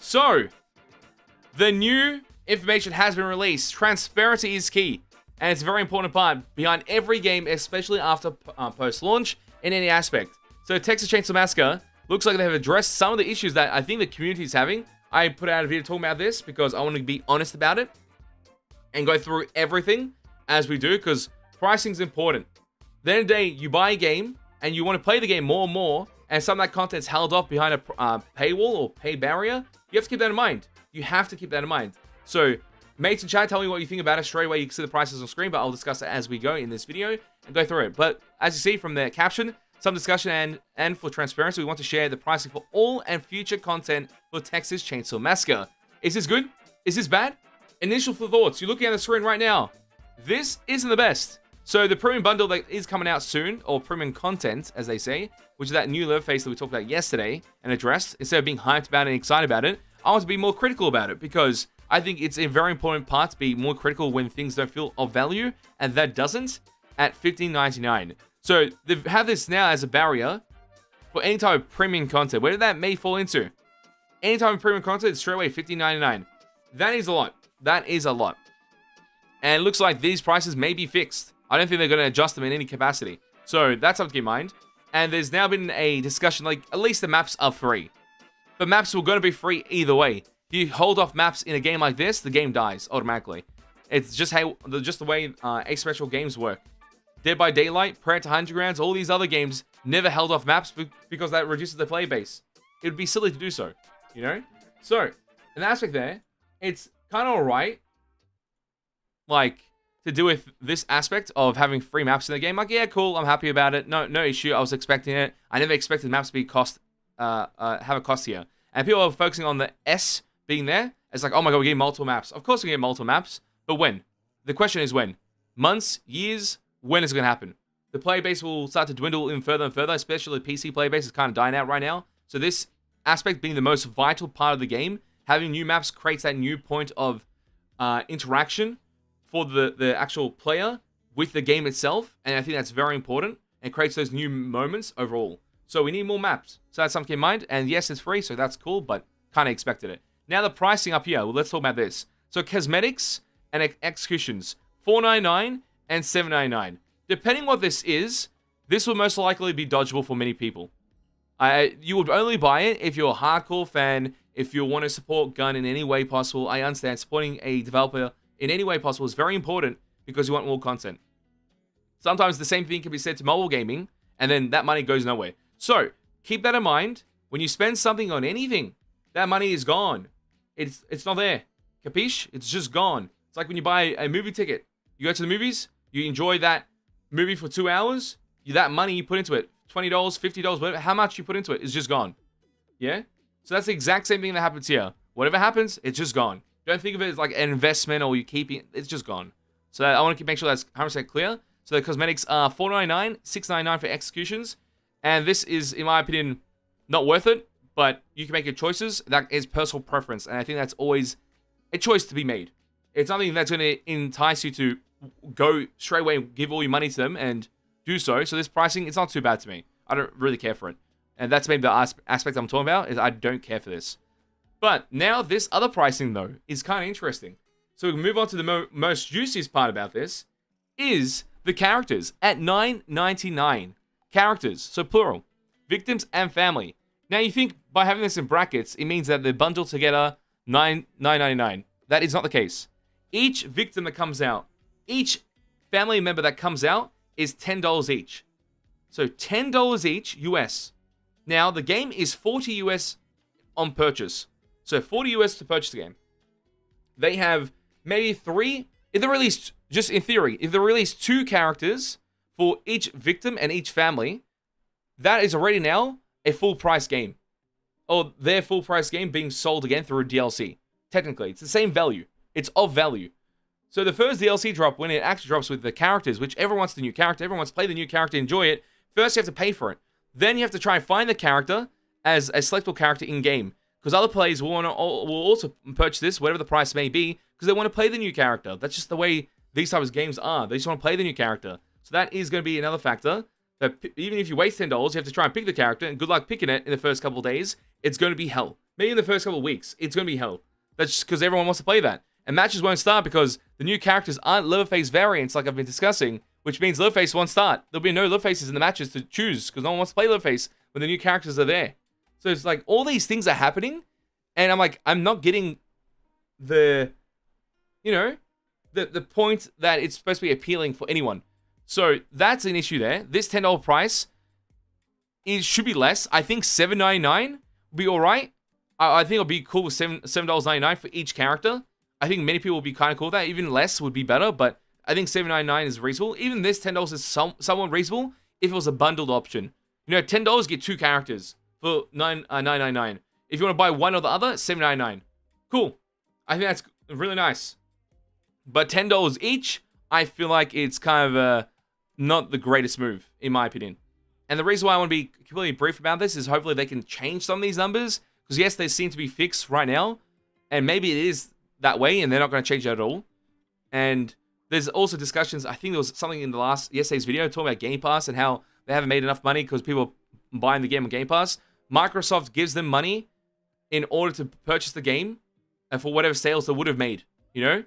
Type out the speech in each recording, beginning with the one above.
So, the new information has been released. Transparency is key, and it's a very important part behind every game, especially after post-launch in any aspect. So, Texas Chainsaw Massacre looks like they have addressed some of the issues that I think the community is having. I put out a video talking about this because I want to be honest about it and go through everything as we do, because pricing is important. At the end of the day, you buy a game and you want to play the game more and more, and some of that content's held off behind a paywall or pay barrier. You have to keep that in mind. You have to keep that in mind. So, mates in chat, tell me what you think about it. Straight away, you can see the prices on screen, but I'll discuss it as we go in this video and go through it. But as you see from the caption, some discussion and for transparency, we want to share the pricing for all and future content for Texas Chainsaw Massacre. Is this good? Is this bad? Initial thoughts. You're looking at the screen right now. This isn't the best. So the premium bundle that is coming out soon, or premium content, as they say, which is that new love face that we talked about yesterday and addressed, instead of being hyped about it and excited about it, I want to be more critical about it, because I think it's a very important part to be more critical when things don't feel of value, and that doesn't at $15.99. So they have this now as a barrier for any type of premium content. Where that may fall into? Any type of premium content is straight away $15.99. That is a lot. That is a lot. And it looks like these prices may be fixed. I don't think they're going to adjust them in any capacity. So that's something to keep in mind. And there's now been a discussion, like, at least the maps are free. But maps were going to be free either way. If you hold off maps in a game like this, the game dies automatically. It's just the way asymmetrical games work. Dead by Daylight, Prayer to Undergrounds, all these other games never held off maps because that reduces the player base. It would be silly to do so, you know? So, in that aspect there, it's kind of alright, like, to do with this aspect of having free maps in the game. Like, yeah, cool, I'm happy about it. No issue, I was expecting it. I never expected maps to be have a cost here. And people are focusing on the S being there. It's like, oh my god, we get multiple maps. Of course we get multiple maps, but when? The question is when? Months? Years? When is it going to happen? The player base will start to dwindle in further and further, especially the PC player base is kind of dying out right now. So this aspect being the most vital part of the game, having new maps creates that new point of interaction for the actual player with the game itself, and I think that's very important, and creates those new moments overall. So we need more maps. So that's something to keep in mind, and yes, it's free, so that's cool, but kind of expected it. Now the pricing up here, well, let's talk about this. So cosmetics and executions, $4.99 and $7.99. Depending what this is, this will most likely be dodgeable for many people. You would only buy it if you're a hardcore fan, if you want to support Gun in any way possible. I understand supporting a developer in any way possible is very important because you want more content. Sometimes the same thing can be said to mobile gaming, and then that money goes nowhere. So, keep that in mind. When you spend something on anything, that money is gone. It's not there. Capiche? It's just gone. It's like when you buy a movie ticket. You go to the movies, you enjoy that movie for 2 hours, that money you put into it, $20, $50, whatever, how much you put into it is just gone. Yeah? So that's the exact same thing that happens here. Whatever happens, it's just gone. Don't think of it as like an investment or you keeping it. It's just gone. So I want to make sure that's 100% clear. So the cosmetics are $4.99, $6.99 for executions. And this is, in my opinion, not worth it. But you can make your choices. That is personal preference. And I think that's always a choice to be made. It's something that's going to entice you to go straight away and give all your money to them and do so. So this pricing, it's not too bad to me. I don't really care for it. And that's maybe the aspect I'm talking about, is I don't care for this. But now this other pricing, though, is kind of interesting. So we can move on to the most juiciest part about this, is the characters at $9.99. Characters, so plural. Victims and family. Now you think by having this in brackets, it means that they're bundled together $9.99. That is not the case. Each victim that comes out, each family member that comes out is $10 each. So $10 each US. Now the game is $40 US on purchase. So $40 US to purchase the game. They have maybe 3, if they release, just in theory, if they release 2 characters for each victim and each family, that is already now a full price game. Or their full price game being sold again through DLC. Technically, it's the same value. It's of value. So the first DLC drop, when it actually drops with the characters, which everyone wants the new character, everyone wants to play the new character, enjoy it, first you have to pay for it. Then you have to try and find the character as a selectable character in-game. Because other players will also purchase this, whatever the price may be, because they want to play the new character. That's just the way these types of games are. They just want to play the new character. So that is going to be another factor. That even if you waste $10, you have to try and pick the character, and good luck picking it in the first couple of days. It's going to be hell. maybe in the first couple of weeks, it's going to be hell. That's just because everyone wants to play that. And matches won't start because the new characters aren't Leatherface variants like I've been discussing, which means Leatherface won't start. There'll be no Leatherfaces in the matches to choose because no one wants to play Leatherface when the new characters are there. So it's like all these things are happening, and I'm like, I'm not getting the, you know, the point that it's supposed to be appealing for anyone. So that's an issue there. This $10 price, it should be less. I think $7.99 would be all right. I think it'll be cool with $7.99 for each character. I think many people will be kind of cool with that. Even less would be better, but I think $7.99 is reasonable. Even this $10 is somewhat reasonable if it was a bundled option. You know, $10 get 2 characters for $9.99. If you want to buy one or the other, $7.99. Cool. I think that's really nice. But $10 each, I feel like it's kind of not the greatest move, in my opinion. And the reason why I want to be completely brief about this is hopefully they can change some of these numbers. Because yes, they seem to be fixed right now. And maybe it is that way, and they're not going to change it at all. And there's also discussions, I think there was something in yesterday's video talking about Game Pass and how they haven't made enough money because people are buying the game on Game Pass. Microsoft gives them money in order to purchase the game and for whatever sales they would have made, you know?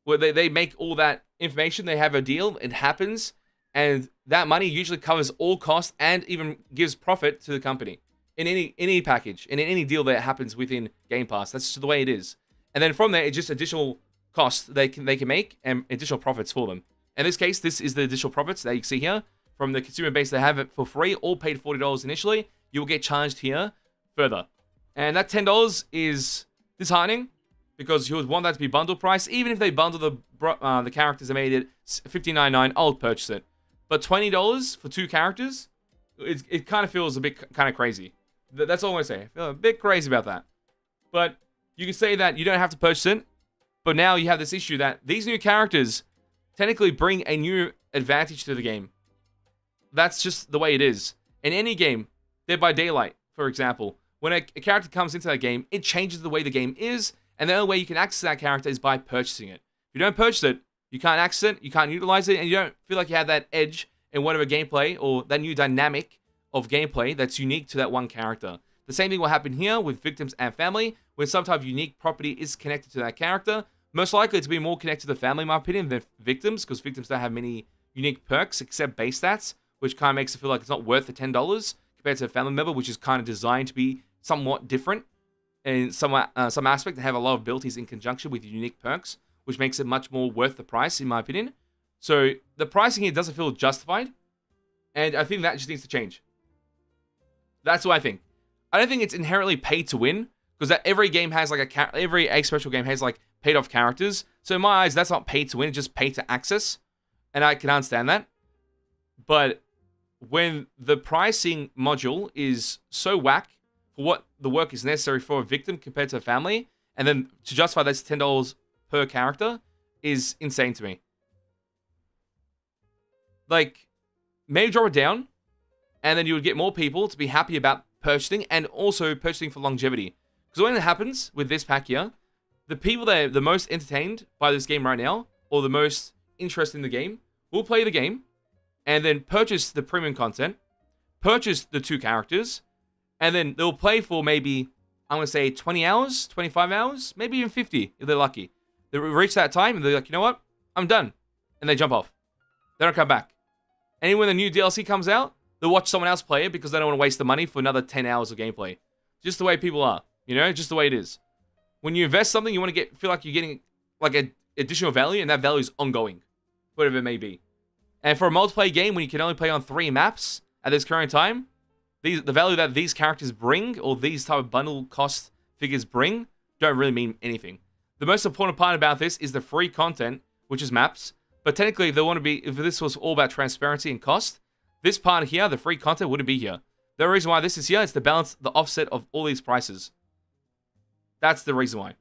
Where they make all that information, they have a deal, it happens, and that money usually covers all costs and even gives profit to the company in any package, in any deal that happens within Game Pass. That's just the way it is. And then from there, it's just additional costs they can make and additional profits for them. In this case, this is the additional profits that you can see here from the consumer base. They have it for free, all paid $40 initially. You will get charged here further. And that $10 is disheartening because you would want that to be bundle price. Even if they bundle the characters and made it $15.99, I'll purchase it. But $20 for 2 characters, it kind of feels a bit kind of crazy. That's all I want to say. I feel a bit crazy about that. But you can say that you don't have to purchase it, but now you have this issue that these new characters technically bring a new advantage to the game. That's just the way it is. In any game, Dead by Daylight, for example, when a character comes into that game, it changes the way the game is, and the only way you can access that character is by purchasing it. If you don't purchase it, you can't access it, you can't utilize it, and you don't feel like you have that edge in whatever gameplay or that new dynamic of gameplay that's unique to that one character. The same thing will happen here with victims and family, when some type of unique property is connected to that character. Most likely to be more connected to the family, in my opinion, than victims, because victims don't have many unique perks except base stats, which kind of makes it feel like it's not worth the $10 compared to a family member, which is kind of designed to be somewhat different in some aspect and have a lot of abilities in conjunction with unique perks, which makes it much more worth the price, in my opinion. So the pricing here doesn't feel justified, and I think that just needs to change. That's what I think. I don't think it's inherently paid to win, because every game has like every egg special game has like paid off characters. So in my eyes, that's not paid to win, it's just paid to access, and I can understand that. But when the pricing module is so whack for what the work is necessary for a victim compared to a family, and then to justify that's $10 per character is insane to me. Like, maybe drop it down, and then you would get more people to be happy about purchasing, and also purchasing for longevity. Because when it happens with this pack here, the people that are the most entertained by this game right now, or the most interested in the game, will play the game, and then purchase the premium content, purchase the 2 characters, and then they'll play for maybe, I'm going to say 20 hours, 25 hours, maybe even 50 if they're lucky. They reach that time, and they're like, you know what? I'm done. And they jump off. They don't come back. And when the new DLC comes out, they'll watch someone else play it because they don't want to waste the money for another 10 hours of gameplay. Just the way people are, you know, just the way it is. When you invest something, you want to feel like you're getting like an additional value, and that value is ongoing, whatever it may be. And for a multiplayer game, when you can only play on 3 maps at this current time, the value that these characters bring, or these type of bundle cost figures bring, don't really mean anything. The most important part about this is the free content, which is maps. But technically, if this was all about transparency and cost, this part here, the free content, wouldn't be here. The reason why this is here is to balance the offset of all these prices. That's the reason why.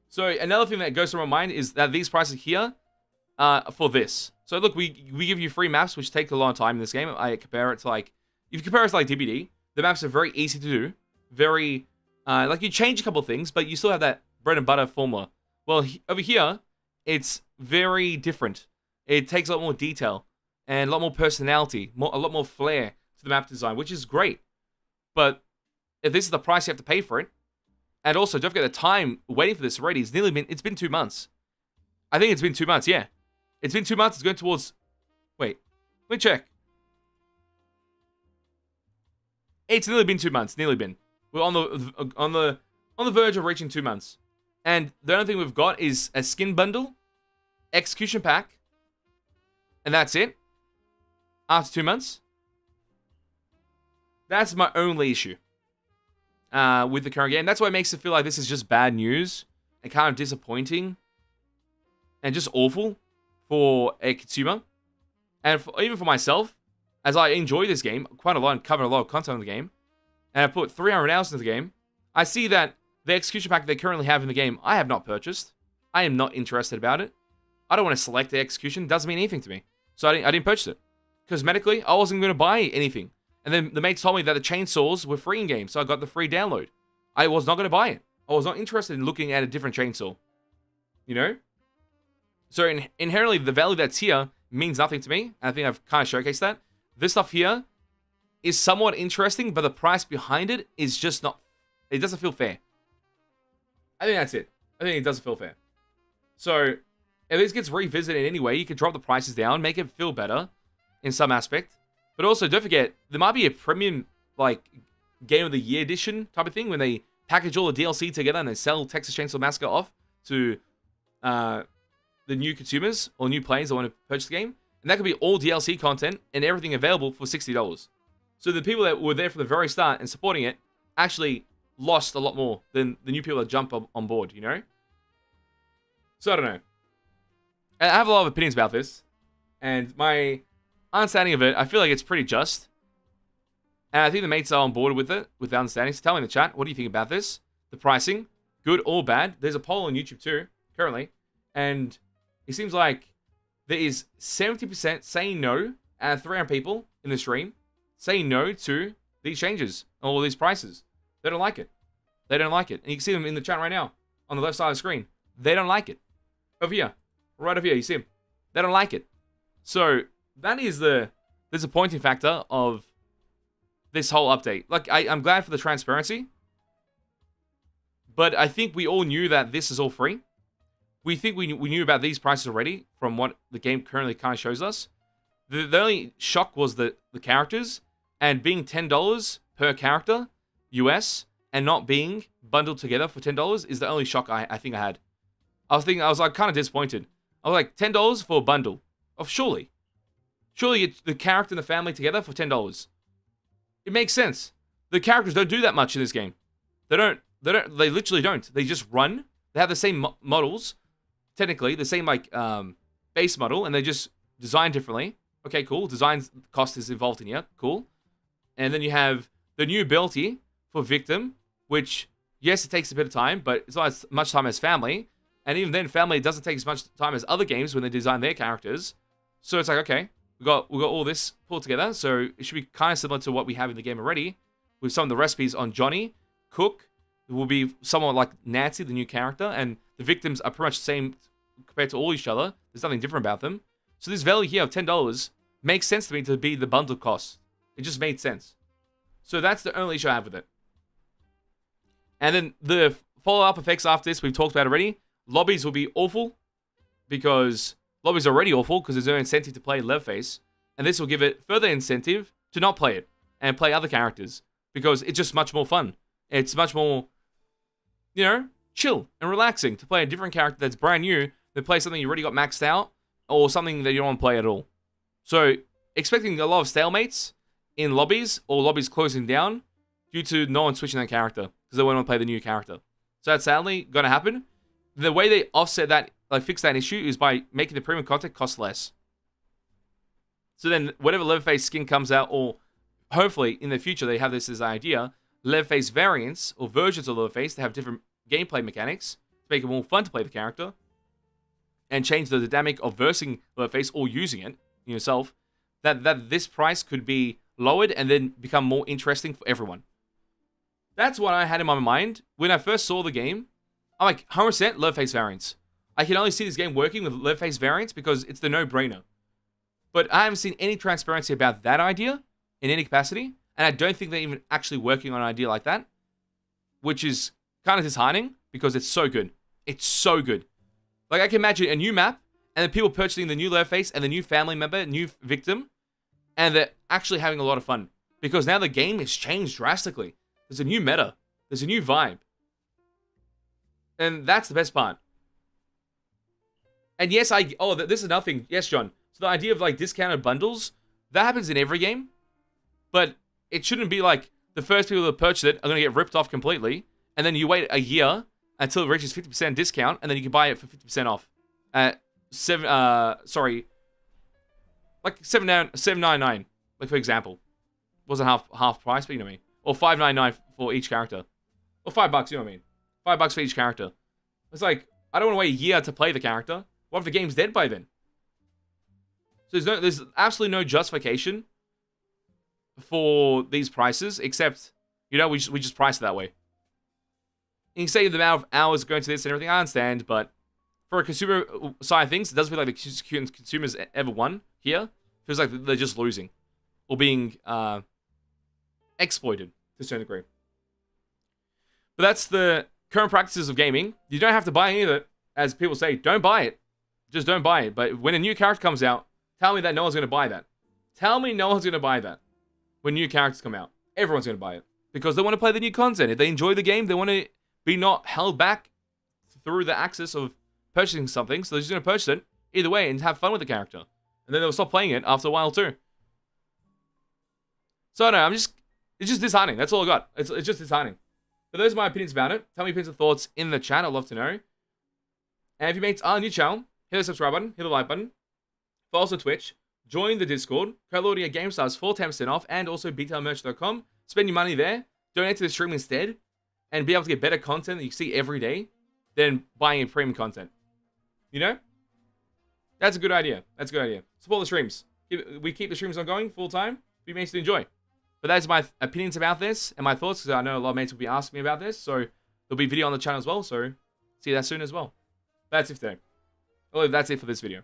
So another thing that goes through my mind is that these prices here for this. So look, we give you free maps, which take a long time in this game. I compare it to like, if you compare it to like DBD, the maps are very easy to do. Very, like you change a couple of things, but you still have that bread and butter formula. Well, over here, it's very different. It takes a lot more detail and a lot more personality, a lot more flair to the map design, which is great. But if this is the price you have to pay for it. And also, don't forget the time waiting for this already. It's been 2 months. I think it's been 2 months, yeah. It's been 2 months. It's going towards... Wait. Let me check. It's nearly been 2 months. Nearly been. We're on the verge of reaching 2 months. And the only thing we've got is a skin bundle, execution pack, and that's it. After 2 months. That's my only issue with the current game. That's why it makes it feel like this is just bad news and kind of disappointing and just awful for a consumer. And even for myself, as I enjoy this game quite a lot and cover a lot of content on the game, and I put 300 hours into the game, I see that the execution pack they currently have in the game, I have not purchased. I am not interested about it. I don't want to select the execution. It doesn't mean anything to me. So I didn't purchase it. Cosmetically, I wasn't going to buy anything. And then the mates told me that the chainsaws were free in game, so I got the free download. I was not going to buy it. I was not interested in looking at a different chainsaw. You know? So inherently, the value that's here means nothing to me. I think I've kind of showcased that. This stuff here is somewhat interesting, but the price behind it is just not... It doesn't feel fair. I think that's it. I think it doesn't feel fair. So, if this gets revisited anyway, you could drop the prices down, make it feel better in some aspect. But also, don't forget, there might be a premium, like, Game of the Year edition type of thing when they package all the DLC together and they sell Texas Chainsaw Massacre off to the new consumers or new players that want to purchase the game. And that could be all DLC content and everything available for $60. So the people that were there from the very start and supporting it actually lost a lot more than the new people that jump on board, you know? So I don't know. I have a lot of opinions about this. And my understanding of it, I feel like it's pretty just. And I think the mates are on board with it, with the understanding. So tell me in the chat, what do you think about this? The pricing, good or bad? There's a poll on YouTube too, currently. And it seems like there is 70% saying no, and 300 people in the stream saying no to these changes, all these prices. They don't like it. They don't like it. And you can see them in the chat right now, on the left side of the screen. They don't like it. Over here. Right over here, you see them. They don't like it. So, that is the disappointing factor of this whole update. Like, I'm glad for the transparency. But I think we all knew that this is all free. We think we knew about these prices already from what the game currently kind of shows us. The only shock was the characters, and being $10 per character, US, and not being bundled together for $10 is the only shock I think I had. I was like kind of disappointed. I was like, $10 for a bundle? Oh, surely it's the character and the family together for $10. It makes sense. The characters don't do that much in this game. They literally don't. They just run. They have the same models, technically, the same like base model, and they just design differently. Okay, cool. Design cost is involved in here. Cool. And then you have the new ability for Victim, which, yes, it takes a bit of time, but it's not as much time as Family. And even then, Family doesn't take as much time as other games when they design their characters. So it's like, okay, we got all this pulled together, so it should be kind of similar to what we have in the game already, with some of the recipes on Johnny, Cook. It will be somewhat like Nancy, the new character, and the victims are pretty much the same compared to all each other. There's nothing different about them. So this value here of $10 makes sense to me to be the bundle cost. It just made sense. So that's the only issue I have with it. And then the follow-up effects after this, we've talked about already. Lobbies will be awful, because lobbies are already awful, because there's no incentive to play Leatherface. And this will give it further incentive to not play it, and play other characters, because it's just much more fun. It's much more, you know, chill and relaxing to play a different character that's brand new than play something you already got maxed out, or something that you don't want to play at all. So, expecting a lot of stalemates in lobbies, or lobbies closing down, due to no one switching their character, because they want to play the new character. So that's sadly going to happen. The way they offset that, like fix that issue, is by making the premium content cost less. So then, whatever Leatherface skin comes out, or hopefully in the future they have this as an idea, Leatherface variants, or versions of Leatherface, that have different gameplay mechanics, to make it more fun to play the character, and change the dynamic of versing Leatherface, or using it yourself, that this price could be lowered, and then become more interesting for everyone. That's what I had in my mind when I first saw the game. I'm like, 100% Leatherface variants. I can only see this game working with Leatherface variants because it's the no-brainer. But I haven't seen any transparency about that idea in any capacity. And I don't think they're even actually working on an idea like that, which is kind of disheartening because it's so good. It's so good. Like, I can imagine a new map and then people purchasing the new Leatherface and the new family member, new victim, and they're actually having a lot of fun because now the game has changed drastically. There's a new meta. There's a new vibe. And that's the best part. And yes, this is another thing. Yes, John. So the idea of, like, discounted bundles, that happens in every game. But it shouldn't be like the first people that purchase it are going to get ripped off completely. And then you wait a year until it reaches 50% discount. And then you can buy it for 50% off. At like $7.99. Like, for example. Wasn't half price, but you know what I mean. Or $5.99 for each character. Or $5, you know what I mean. $5 for each character. It's like, I don't want to wait a year to play the character. What if the game's dead by then? So there's absolutely no justification for these prices, except, you know, we just price it that way. And you say the amount of hours going to this and everything, I understand, but for a consumer side of things, it doesn't feel like the consumers ever won here. It feels like they're just losing. Or being exploited to a certain degree. But that's the current practices of gaming. You don't have to buy any of it. As people say, don't buy it. Just don't buy it. But when a new character comes out, tell me that no one's going to buy that. Tell me no one's going to buy that. When new characters come out, everyone's going to buy it. Because they want to play the new content. If they enjoy the game, they want to be not held back through the axis of purchasing something. So they're just going to purchase it either way and have fun with the character. And then they'll stop playing it after a while too. So no, it's just disheartening. That's all I got. It's just disheartening. But those are my opinions about it. Tell me your opinions and thoughts in the chat. I'd love to know. And if you mates are on new channel, hit the subscribe button, hit the like button. Follow us on Twitch. Join the Discord. Code Lordy at GameStars for 10% off. And also BTLmerch.com. Spend your money there. Donate to the stream instead. And be able to get better content that you see every day than buying a premium content. You know? That's a good idea. That's a good idea. Support the streams. We keep the streams ongoing full time. Be mates to enjoy. But that's my opinions about this and my thoughts, because I know a lot of mates will be asking me about this. So there'll be a video on the channel as well. So see you that soon as well. That's it for today. Well, that's it for this video.